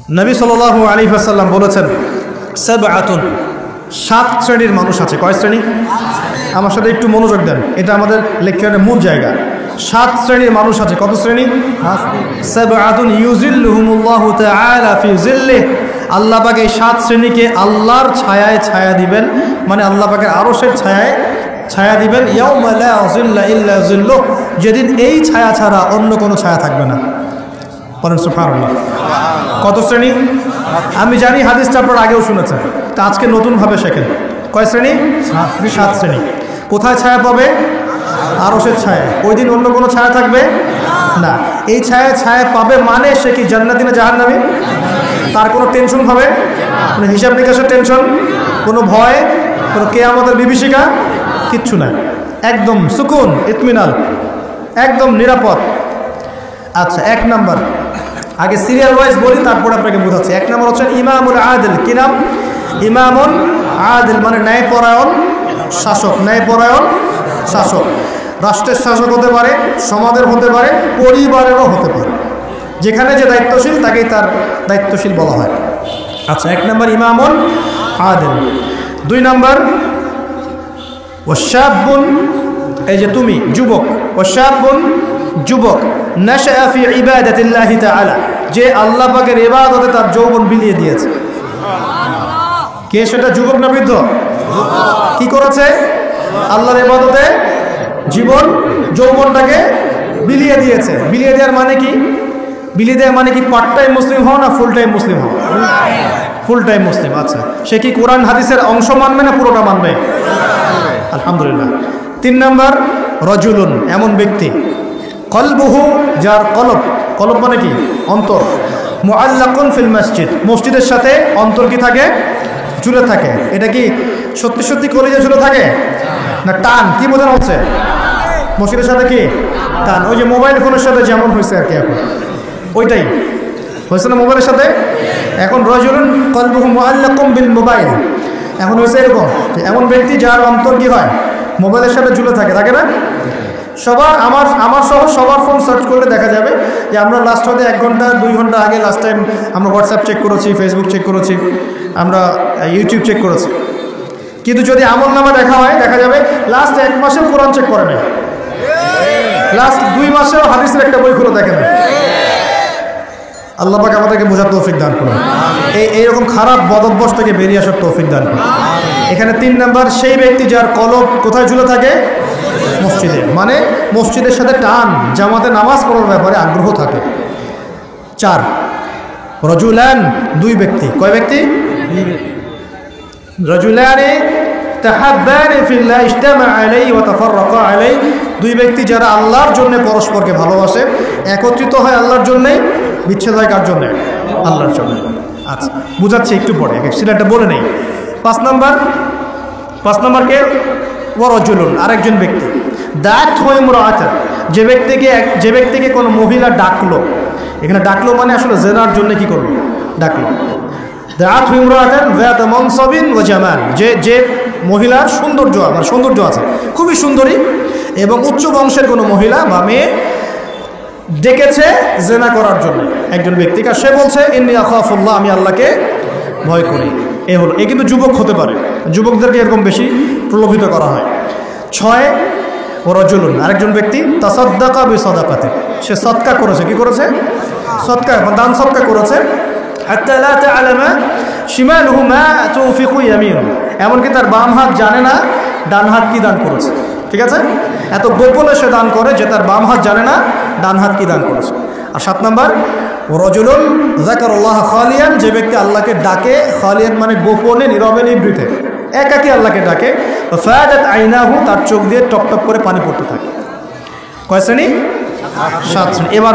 নবী সাল্লাল্লাহু আলাইহি ওয়াসাল্লাম বলেছেন সাবআতুন, 7 শ্রেণীর মানুষ আছে। কয় শ্রেণী? আমার সাথে একটু মনোযোগ দেন, এটা আমাদের লেকচারের মূল জায়গা। 7 শ্রেণীর মানুষ আছে। কত শ্রেণী? সাবআতুন ইউজিল্লুহুমুল্লাহু তাআলা ফি জিল্লিহি, আল্লাহ পাক এই 7 শ্রেণীকে আল্লাহর ছায়ায় ছায়া দিবেন, মানে আল্লাহ পাকের আরশের ছায়ায় ছায়া দিবেন। ইয়াউমা লা জিল্লা ইল্লা জিল্লুহ, যেদিন এই ছায়া ছাড়া অন্য কোনো ছায়া থাকবে না। বলেন সুবহানাল্লাহ। কত শ্রেণী? আমি জানি হাদিসটা আপনারা আগেও শুনেছেন, তা আজকে নতুনভাবে শেখেন। কয় শ্রেণী? 7 শ্রেণী। কোথায় ছায়া পাবে? আরশের ছায়া। ওই দিন অন্য কোনো ছায়া থাকবে না। এই ছায়া ছায়া পাবে মানে সে কি জান্নাতি না জাহান্নামী? তার কোনো টেনশন হবে? কোনো হিসাব নিকাশের টেনশন, কোনো ভয়, কোনো কিয়ামতের বিভীষিকা কিচ্ছু নাই। একদম সুকুন, ইতমিনাল, একদম নিরাপদ। আচ্ছা, 1 নাম্বার, আগে সিরিয়াল ওয়াইজ বলি, তারপর আপনাকে বোঝাচ্ছি। 1 নাম্বার হচ্ছে ইমামুল আদিল। কি নাম? ইমামুল আদিল, মানে ন্যায়পরায়ণ শাসক। ন্যায়পরায়ণ শাসক রাষ্ট্রের শাসক হতে পারে, সমাজের হতে পারে, পরিবারেরও হতে পারে। যেখানে যে দায়িত্বশীল তাকেই তার দায়িত্বশীল বলা হয়। আচ্ছা, 1 নাম্বার ইমামুল আদিল। 2 নাম্বার ওয়াশাবুন, এই যে তুমি যুবক, ওয়াশাবুন যুবক, নাশআ ফি ইবাদাতিল্লাহি তাআলা, যে আল্লাহ পাকের ইবাদতে তার যৌবন বিলিয়ে দিয়েছে। কে সেটা? যুবক না বৃদ্ধ? কি করেছে? আল্লাহর ইবাদতে জীবন যৌবনটাকে বিলিয়ে দিয়েছে। বিলিয়ে দেওয়ার মানে কি? বিলিয়ে দেওয়ার মানে কি পার্ট টাইম মুসলিম হও না ফুল টাইম মুসলিম হও? ফুল টাইম মুসলিম। আচ্ছা, সে কি কোরআন হাদিসের অংশ মানবে না পুরোটা মানবে? আলহামদুলিল্লাহ। 3 নাম্বার রজুলুন, এমন ব্যক্তি, কলবুহু, যার কলব, কলব মানে কি? অন্তর, মুআল্লাকুন ফিল মসজিদ, মসজিদের সাথে অন্তর কি থাকে? ঝুলে থাকে। এটা কি সত্যি সত্যি কলিজা ঝুলে থাকে না টান? কি বোঝানো হচ্ছে? মসজিদের সাথে কি টান? ওই যে মোবাইল ফোনের সাথে যেমন হয়েছে আর কি, এখন ওইটাই হয়েছে না মোবাইলের সাথে। এখন রজুলুন কলবুহু মুআল্লাকুন বিল মোবাইল, এখন হয়েছে এরকম, এমন ব্যক্তি যার অন্তর কি হয়? মোবাইলের সাথে ঝুলে থাকে, থাকে না? সবার, আমার সহ সবার ফোন সার্চ করলে দেখা যাবে যে আমরা লাস্ট হতে 1 ঘন্টা 2 ঘন্টা আগে লাস্ট টাইম আমরা হোয়াটসঅ্যাপ চেক করেছি, ফেসবুক চেক করেছি, আমরা ইউটিউব চেক করেছি। কিন্তু যদি আমল নামা দেখা হয়, দেখা যাবে লাস্ট 1 মাসেও কোরআন চেক করে নাই, লাস্ট 2 মাসেও হাদিসের একটা বই খুলে দেখেন। আল্লাহ পাক আমাদেরকে বোঝার তৌফিক দান করুন, এইরকম খারাপ বদভ্যাস থেকে বেরিয়ে আসার তৌফিক দান করুন। এখানে 3 নাম্বার, সেই ব্যক্তি যার কলব কোথায় ঝুলে থাকে? মসজিদে, মানে মসজিদের সাথে টান, জামাতে নামাজ পড়ার ব্যাপারে আগ্রহ থাকে। 4 রজুলান, 2 ব্যক্তি। কয় ব্যক্তি? রজুলানে তাহাব্বানি ফিল্লাহ ইজতামা আলাইহি ওয়া তাফাররাকা আলাইহি, 2 ব্যক্তি যারা আল্লাহর জন্য পরস্পরকে ভালোবাসে, একত্রিত হয় আল্লাহর জন্য, বিচ্ছেদ হয় কার জন্য? আল্লাহর জন্য। আচ্ছা, বুঝাচ্ছি একটু পরে, সেটা বলে নেই। 5 নাম্বার কে? ওয়ারজুলুন, আরেকজন ব্যক্তি, দাত হয় ইমরাআতান, যে ব্যক্তিকে কোনো মহিলা ডাকলো। এখানে ডাকলো মানে আসলে জেনার জন্য কি করলো? ডাকলো। দাত হয় ইমরাআতান যাত মানসাবিন ওয়া জামাল, যে মহিলার সৌন্দর্য, আমার সৌন্দর্য আছে, খুবই সুন্দরী এবং উচ্চ বংশের কোনো মহিলা বা মেয়ে ডেকেছে জেনা করার জন্য একজন ব্যক্তিকে। সে বলছে ইন্নী আখাফুল্লাহ, আমি আল্লাহকে ভয় করি। এ হলো, এ কিন্তু যুবক হতে পারে, যুবকদেরকে এরকম বেশি প্রলোভিত করা হয়। 6 রজুলুন, আরেকজন ব্যক্তি, তাসাদ্দাকা বিসাদাকাতি, সে সদকা করেছে। কি করেছে? সদকা, দান সদকা করেছে। হাত্তা লা তা'লামা শিমালুহু মা তুনফিকু ইয়ামিনুহু, এমনকি তার বাম হাত জানে না ডান হাত কি দান করেছে। ঠিক আছে? এত গোপনে সে দান করে যে তার বাম হাত জানে না ডান হাত কি দান করেছে। আর 7 নাম্বার রজুলুন যাকারাল্লাহ খালিয়ান, যে ব্যক্তি আল্লাহকে ডাকে, খালিয়ান মানে গোপনে, নীরবে, নিভৃতে, একাকী আল্লাহকে ডাকে। ফাযাত আইনাহু, তার চোখ দিয়ে টপ টপ করে পানি পড়তে থাকে। কয় শ্রেণী? 7 শ্রেণী। এবার